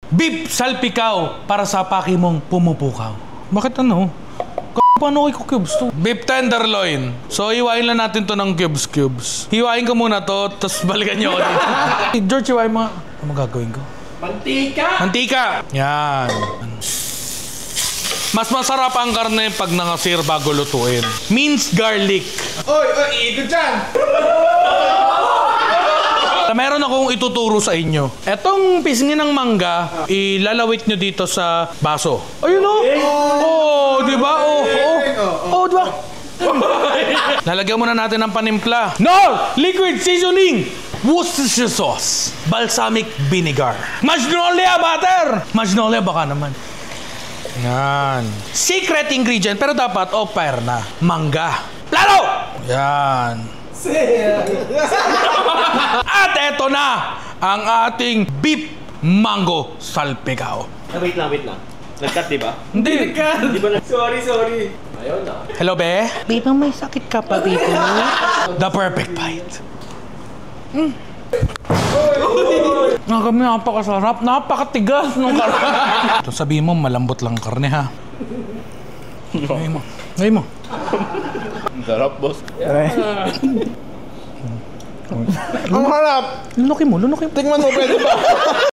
Beef salpikaw para sa paki mong pumupukaw. Bakit ano? Paano ko cubes to? Beef tenderloin. So, hiwain lang natin to ng cubes. Hiwain ko muna to, tapos balikan nyo ako dito. George, hiwain mo. Ano gagawin ko? Mantika! Yan. Mas masarap ang karne pag nangasir bago lutuin. Minced garlic. Oy, ito dyan! Meron akong ituturo sa inyo. Etong pisngi ng mangga, ilalawit nyo dito sa baso. Ayun o! Oh, di ba? Oh, di ba? Lalagyan muna natin ng panimpla. No! Liquid seasoning! Worcestershire sauce. Balsamic vinegar. Magnolia butter! Magnolia baka naman. Yan. Secret ingredient, pero dapat off-fire na. Mangga. Lalo! Yan. At eto na ang ating beef mango salpikaw. Wait lang. Nag-cut, di ba? Hindi. Di ba Sorry. Ayaw na. Hello, be? Babe, may sakit ka pa, babe. The perfect bite. Kami napakasarap. Napakatigas ng karne. Sabihin mo, malambot lang karne, ha? Ngayon mo. Sarap, boss. Ang harap! Lunukin mo. Tingnan mo, pwede ba?